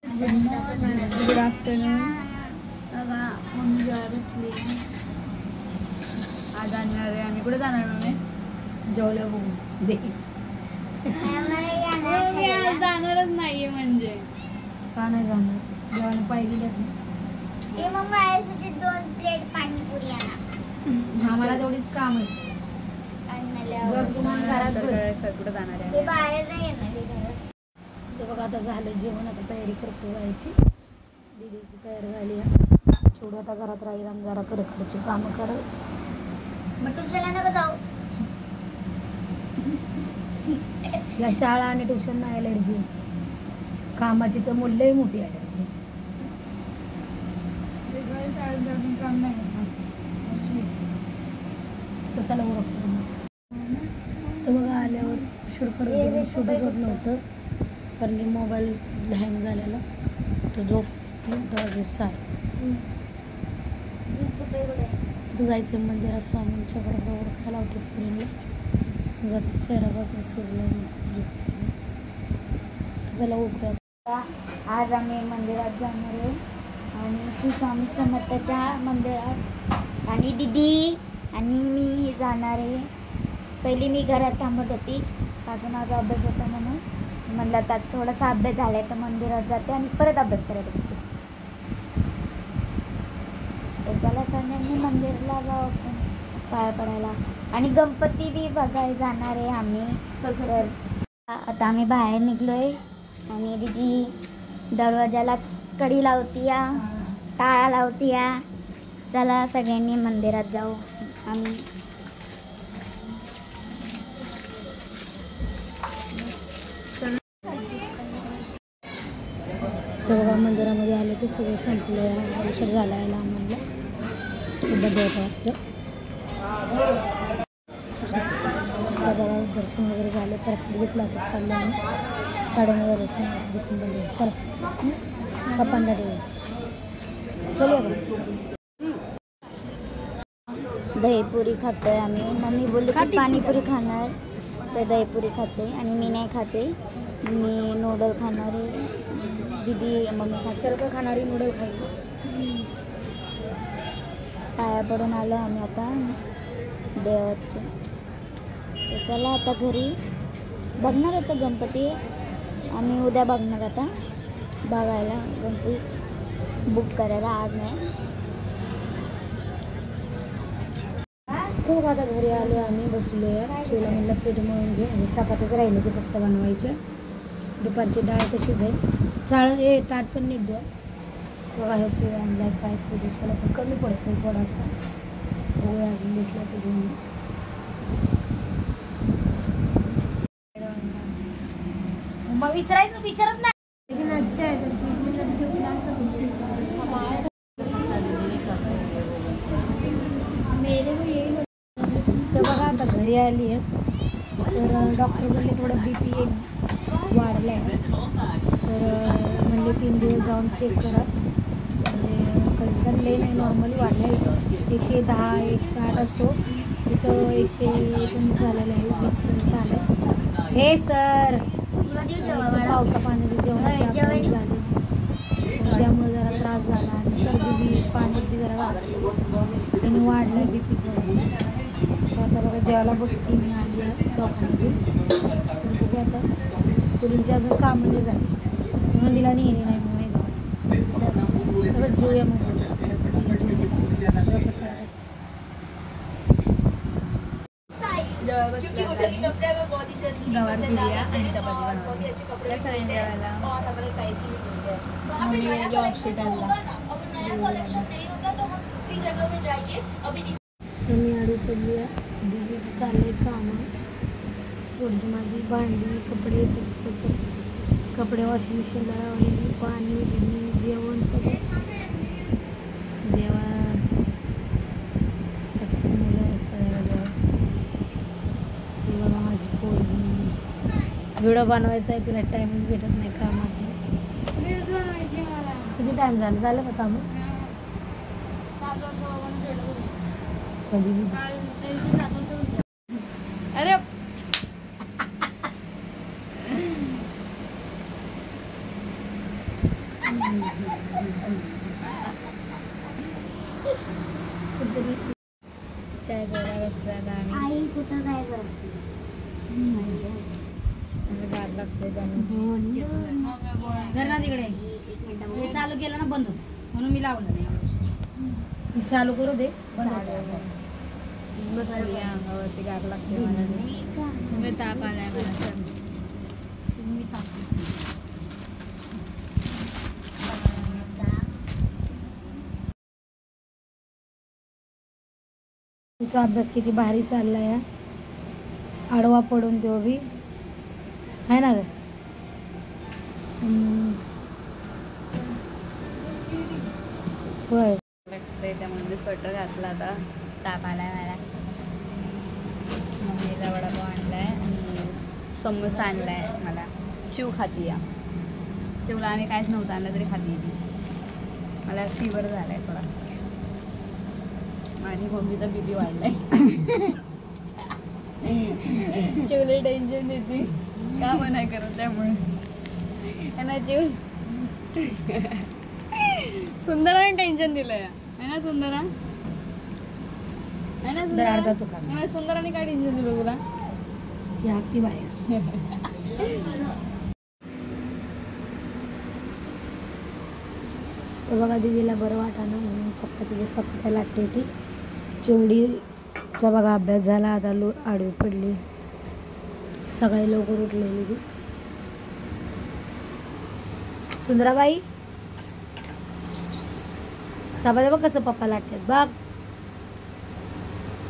Good afternoon. Mummy जेव्हा बसली आज जाणार आहे. आम्ही कुठे जाणार मम्मी? जेवल्या बघू दे. जाणारच नाहीये म्हणजे का नाही जाणार? जेवायला पाहिजे मग माझ्यासाठी 2 प्लेट पाणीपुरी आणा. आम्हाला तेवढीच काम आहे. घरात कुठे जाणार आहे? ते बाहेर नाही येणार घरात. ते बघा आता झालं जेवण. आता तयारी करतो जायची. दीदी तयार झाली आहे. छोडू आता घरात राहील आणि जरा करकडची कामं कर. मग ट्युशनला नका जाऊ. या शाळा आणि ट्युशन नाही अलर्जी. कामाची तर मूल्यही मोठी अलर्जी. शाळेत जाऊन काम नाही करणार. तर चला ओळखतो. तर बघा आल्यावर शूट करत शूटच होत नव्हतं कारण की मोबाईल हँग झालेला. तर झोप सार जायचं मंदिरात स्वामींच्या बरोबर खायला होते पुरीला जाते. चेहरा बघा सजला. त्याला उठूया. आज आम्ही मंदिरात जाणार आहे आणि श्री स्वामी समर्थाच्या मंदिरात. आणि दीदी आणि मी जाणार आहे. पहिली मी घरात थांबत होती कारण माझा अभ्यास होता म्हणून. म्हणलं आता थोडासा अभ्यास झाला आहे तर मंदिरात जाते आणि परत अभ्यास करायला बसते. तर चला सगळ्यांनी मंदिरला जाऊ आपण पाया पडायला. आणि गणपती बी बघायला जाणार आहे आम्ही. तर आता आम्ही बाहेर निघलो आहे आणि दीदी दरवाजाला कडी लावतीया, टाळा लावतीया. चला सगळ्यांनी मंदिरात जाऊ आम्ही. तर बघा मंदिरामध्ये आलं ते सगळं संपलं. उशीर झाला यायला आम्हाला. बघा दर्शन वगैरे झालं. प्रसाद घेतला तर चाललं आम्ही. 9:30 दर्शन दुखून बनले. चला पप्पांना ठेवू. चलो दहीपुरी खातोय आम्ही. मम्मी बोलली की पाणीपुरी खाणार तर दहीपुरी खाते आणि मी नाही खाते. मी नूडल खाणार आहे. दीदी मम्मी सारखं खाणारी नूडल खाईल. पाया पडून आलो आम्ही आता देवाचे. तर चला आता घरी बघणार होतं गणपती. आम्ही उद्या बघणार आता बघायला गणपती बुक करायला. आज नाही. तो आता घरी आलो आम्ही. बसलो आहे. चिवला म्हणलं पीठ मळून घे. आणि चपात्याच राहिले ते फक्त बनवायचे. दुपारची डाळ तशीच आहे. चाळ ताट पण नीट द्या. बघा हे पोळी आणला काय पोळी त्याला पण कमी पडतो थोडासा. पोळी अजून भेटला ते घेऊन. मग विचारत नाही. तर बघा आता घरी आली आहे. तर डॉक्टर बोलले थोडं BP वाढलं आहे. तर म्हणले 3 दिवस जाऊन चेक करा. म्हणजे लई नाही नॉर्मली वाढलं आहे. 110 108 असतो तिथं 119 झालेलं आहे. 20पर्यंत आलं. हे सर पावसा पाण्याची जेवणाची झाली त्यामुळे जरा त्रास झाला आणि सर्दी बी पाण्यात बी जरा आणि वाढलं आहे BP थोडंसं. आता बघा जेवायला बसते मी आली आहे दवाखान्यातून. बघू आता पुरींची अजून कामाने झाली म्हणून तिला नेली नाही मग जेवूया मग. गवार दिली आणि चपाती बनवली. सगळ्यांनी जेवायला. मम्मी गेली हॉस्पिटलला. मी आडू पडली आहे. दीदीचं चाललं आहे कामं. थोडी माझी भांडी कपडे सगळे कपडे वॉशिंग मशीनला लावलेली. पाणी जेवण सगळं देवा कसं मुलं सगळ्याला जेवण. ती बघा माझी पोरगी. व्हिडिओ बनवायचा आहे तिला टाईमच भेटत नाही कामात. किती टाईम झालं का काम? कधी अरे चाय गोळा बसला आता आम्ही आई कुठं काय करते आम्ही गार लागतोय जर ना तिकडे हे चालू केलं ना बंद होत म्हणून मी लावलं नाही मी चालू करू दे बंद होतं. बसली अंगावरती गार लागते मला तुम्ही ताप आलाय मला चल. मी तुमचा अभ्यास किती भारी चाललाय आडवा पडून तो बी आहे ना ग. होय लागतंय त्यामध्ये स्वेटर घातला आता ताप आलाय मला. मम्मीला वडापाव आणलाय आणि समोसा आणलाय मला. चिव खाती या चिवला आम्ही काहीच नव्हतं आणलं तरी खाती ती. मला फीवर झालाय थोडा. माझी मम्मीचा बीपी वाढलाय. चिवले टेन्शन देते का नाही करत त्यामुळे त्यांना चिव सुंदराने टेन्शन दिलंय है ना सुंदरा है ना दर अर्धा तू खा सुंदरा सुंदराने काय टेन्शन दिलं तुला या ती बाहेर तर बघा दीदीला बरं वाटाणं म्हणून पप्पा तिथे चपात्या लागते ती चिवडीचा बघा अभ्यास झाला आता आडवी पडली सकाळी लवकर उठलेली ती सुंदराबाई चपात्या बघ कसं पप्पा लागतात बघ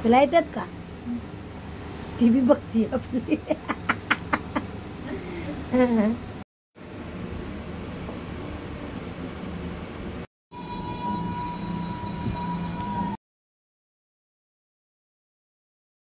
तुला येतात का ती बी बघती आपली